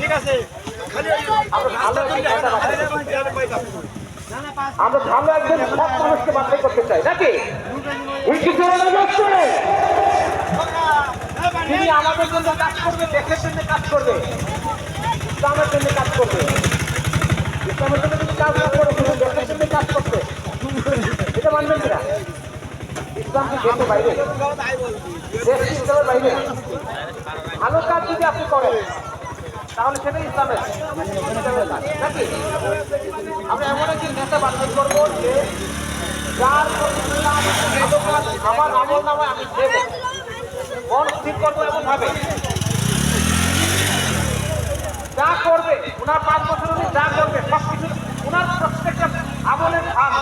ঠিক আছে আমরা ভালো একজন সব মানুষকে বাছাই করতে চাই নাকি তিনি আমাদের জন্য কাজ করবে, দেশের জন্য কাজ করবে, ইসলামের জন্য কাজ করবে। ইসলামের জন্য যদি কাজ না করে শুধু দেশের জন্য কাজ করতে, এটা মানবেন কিনা? ইসলাম কি দেশের বাইরে? দেশ ইসলামের বাইরে? ভালো কাজ যদি আপনি করেন তাহলে সেটাই ইসলামের কাজ নাকি? আমরা এমন একজন নেতা বাছাই করবো যে যার আমার আমল নামায় আমি দেব, মন স্থির করবো এমন ভাবে যা করবে ওনার 5 বছর উনি যা করবে সবকিছু ওনার প্রত্যেকটা আমলের ভাগ,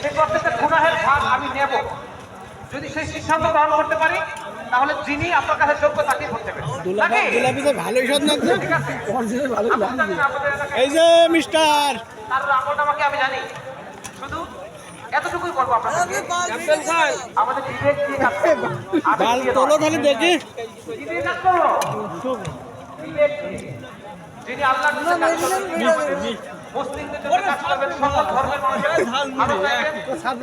সেই প্রত্যেকটা গুনাহের ভাগ আমি নেব। যদি সেই সিদ্ধান্ত গ্রহণ করতে পারি তাহলে যিনি আপনার কাছে যোগ্য তাকে করতে পারেন। এই যে মিস্টার তার আমলটা আমাকে আমি জানি, শুধু এতটুকুই করবো আপনাদের আমাদের বিবেক দিয়ে কাজ করবো। দেখি বিবেক কাজ করবো, বিবেক দিয়ে। যিনি আল্লাহর জন্য কাজ করবেন, মুসলিমদের জন্য কাজ করবেন, সকল ধর্মের মানুষের ভালো রাখবেন, কাজ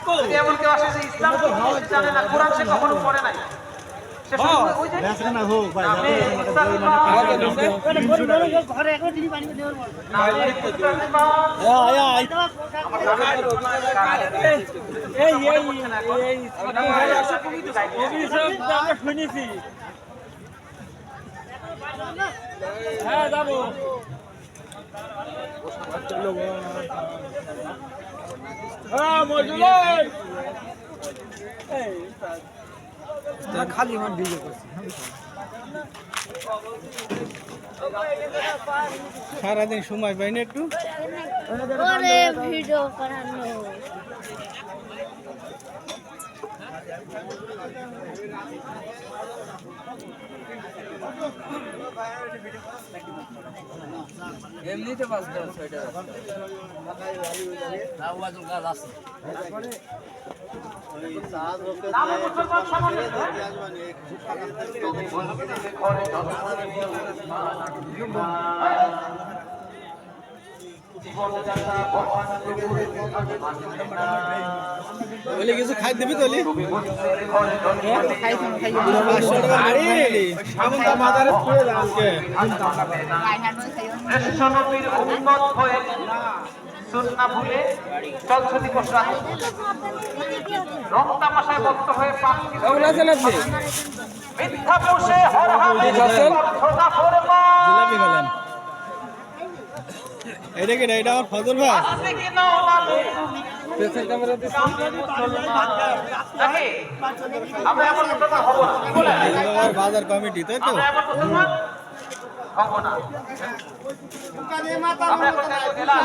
করবেন, এমন কেউ আসে যে ইসলাম জানে না, কোরআন সে কখনো পড়ে নাই, শুনেছি। হ্যাঁ যাবো খালি আমার ভিডিও করছি সারাদিন সময় পাই না একটু ভিডিও করানো এমনিতে পাস দাও ছয়টা আওয়াজ কাজ আছে ওই সাদ রোকে বলে কিছু খাই দিবি তো সুন্নাহ ভুলে চলছতি পোশাক রং তামাশায় মত্ত হয়ে মিথ্যা পোষে হরহামে খোদা ফরমান এটা কি এটা আমার ফজল ভাই পেছন ক্যামেরা দিছি আমরা এমন মুসলমান হব না, কি বলেন? আমার বাজার কমিটি তাই তো আমরা এমন মুসলমান হব না। আমরা এখন দেখো গেলাম,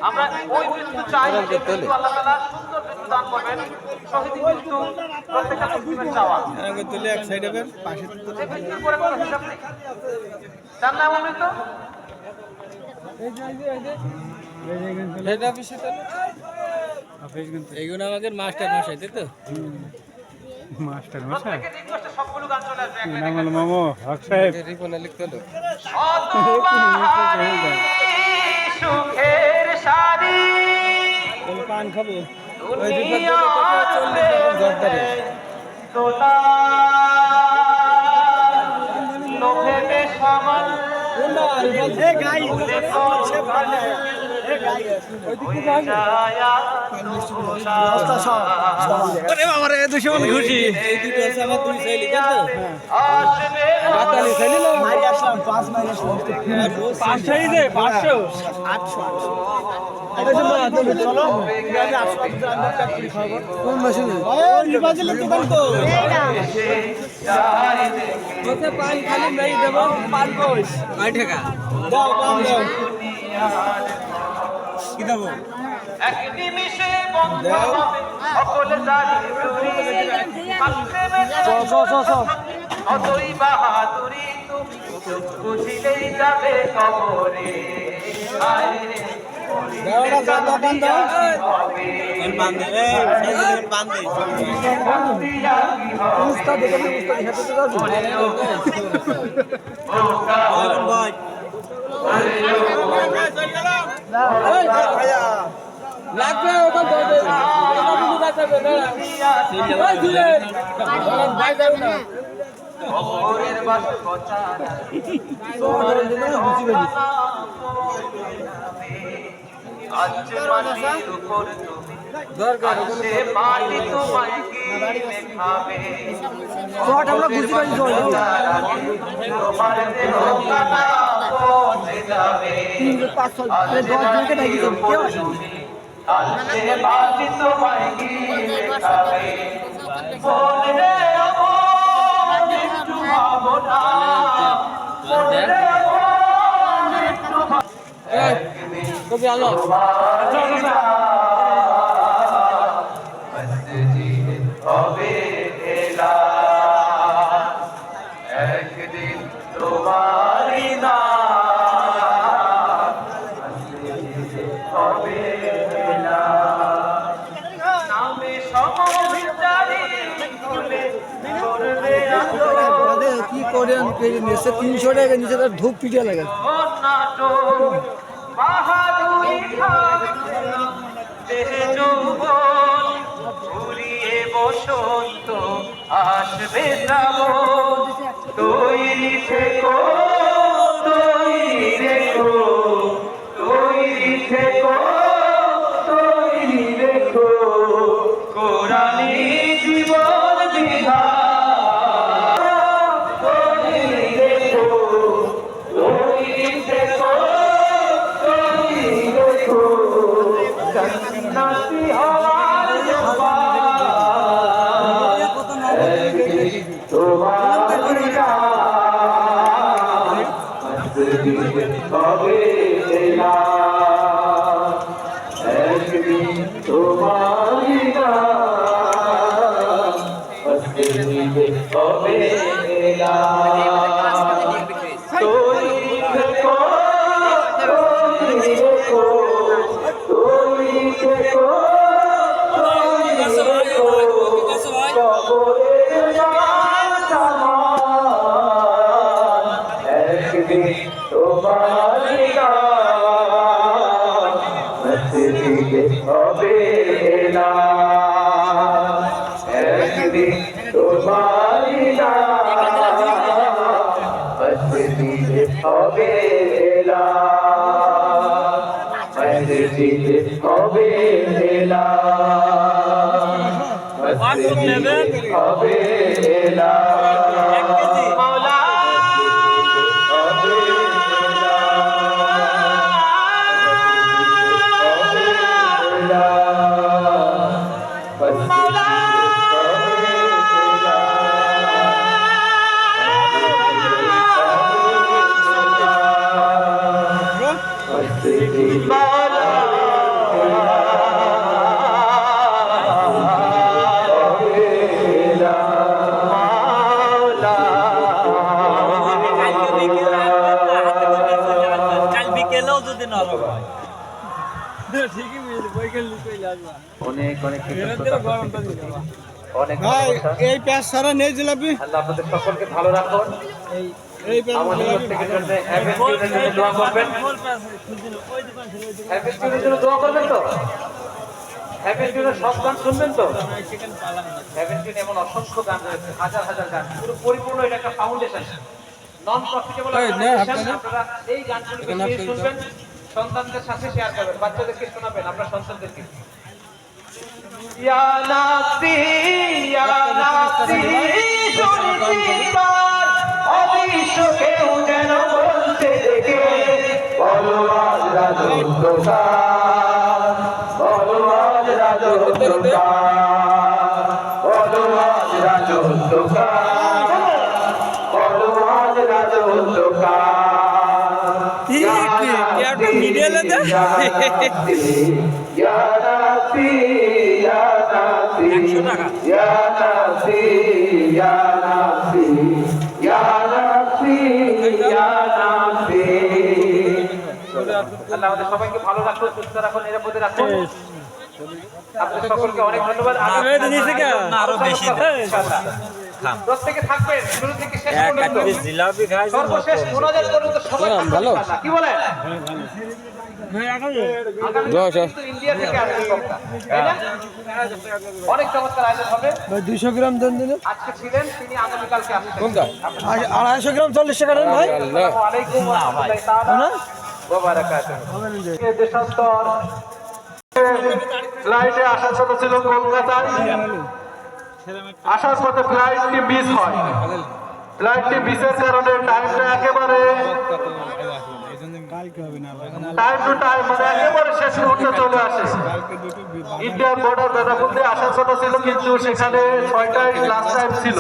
আমরা ওই মৃত্যু চাই যে মৃত্যু আল্লাহ তাআলা সুন্দর মৃত্যু দান করবেন। শহীদ মৃত্যু প্রত্যেকটা মুসলিমের চাওয়া, আগে তুলে এক সাইডে বের পাশে যে মৃত্যুর পরে কোনো হিসাব নেই। চান না এমন মৃত্যু? এইগুলো আমাদের মাস্টার মশাই তাই তো মাস্টার মশাই প্রত্যেকের রিকোয়েস্টে সবগুলো গান চলে আসবে একবারে। নাম হলো মামু হক সাহেব রিপোর্টে লিখতে হলো সুখের শাড়ি পান খাবো লোভে সামান খুশি এই দুটো আছে আমার দুই সাইলি তাই তো আসবে বাতালি সাইলি মারি আসলাম 5 মাইনাস 5 সাইজে 500 800 এটা যে মা তুমি চলো আমি 800 টাকা আমরা কাট করে খাবো কোন মেশিনে ওই নিবাজিলের দোকান তো ওতে পান খালি নাই দেব পান কইস 9 টাকা দাও পান দাও কি দেব এক নিমিষে বন্ধ হবে সকল জারি চুরি অতই বাহাদুরি তুমি বুঝিলেই যাবে কবরে। দেওয়াটা জাদা পান দাও উস্তাদ দেখে না উস্তাদ হেঁটে তো লাগবে ওটা দরকার আমরা বুঝতে পারি কবি আলো একদিন তোমারি না কি করে নিচে 300 টাকা নিচে তার ধূপ পিটিয়ে লাগে বসন্ত আসবে শ্রাবণ তৈরি থেকো তৈরি রেখো তৈরি থেকো তৈরি রেখো কোরআনি জীবন বিধান তৈরি রেখো তৈরি থেকো তৈরি রেখো জান্নাতি হওয়ার তোমারি হবে এলা একদিন তোমারি হবে এলা তৈরি থেকো তৈরি থেকো তৈরি থেকো তৈরি থেকো একদিন তোমারি হবে না একদিন তোমারি হবে না হবে না হবে না এই প্যাস সারা নেই জিলাপি আল্লাহ আপনাদের সকলকে ভালো রাখুন এই প্যাস আমাদের প্রত্যেকের জন্য হ্যাপি জন্য দোয়া করবেন হ্যাপি জন্য দোয়া করবেন তো হ্যাপি জন্য সব গান শুনবেন তো হ্যাপি জন্য এমন অসংখ্য গান রয়েছে হাজার হাজার গান পুরো পরিপূর্ণ এটা একটা ফাউন্ডেশন নন প্রফিটেবল আপনারা এই গানগুলো শুনবেন সন্তানদের সাথে শেয়ার করবেন বাচ্চাদেরকে শোনাবেন আপনার সন্তানদেরকে ইয়া নাসি অবিশ্ব কেউ যেন বলতে দেখে বলো আজ রাজত্বকার বলো আজ রাজত্বকার বলো আজ রাজত্বকার বলো আজ রাজত্বকার আল্লাহ আমাদের সবাইকে ভালো রাখুন, সুস্থ রাখুন, নিরাপদে রাখুন। আপনাদের সকলকে অনেক ধন্যবাদ। আরো বেশি প্রত্যেকে থাকবেন শুরু থেকে শেষ পর্যন্ত, সর্বশেষ মোনাজাত পর্যন্ত সবাই থাকবেন ইনশাআল্লাহ। কি বলেন? ইন্ডিয়া থেকে আসবে বক্তা, তাই না? অনেক চমৎকার আয়োজন হবে। 200 গ্রাম দেন দিলে আজকে ছিলেন, তিনি আগামীকালকে আসবেন। 250 গ্রাম 40 টাকা দেন ভাই। আসসালামু আলাইকুম ওয়া রাহমাতুল্লাহি তাআলা ওয়া বারাকাতুহু। দেশান্তর ফ্লাইটে আসার কথা ছিল কলকাতায়, আসার পথে ফ্লাইটটি মিস হয়। ফ্লাইটটি মিসের কারণে টাইমটা একেবারে টাইম টু টাইম মানে একেবারে শেষ মুহূর্তে চলে আসে। ইন্ডিয়ার বর্ডার বেদাপুরে আসার কথা ছিল, কিন্তু সেখানে 6টায় লাস্ট টাইম ছিল।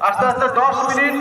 আস্তে আস্তে 10 মিনিট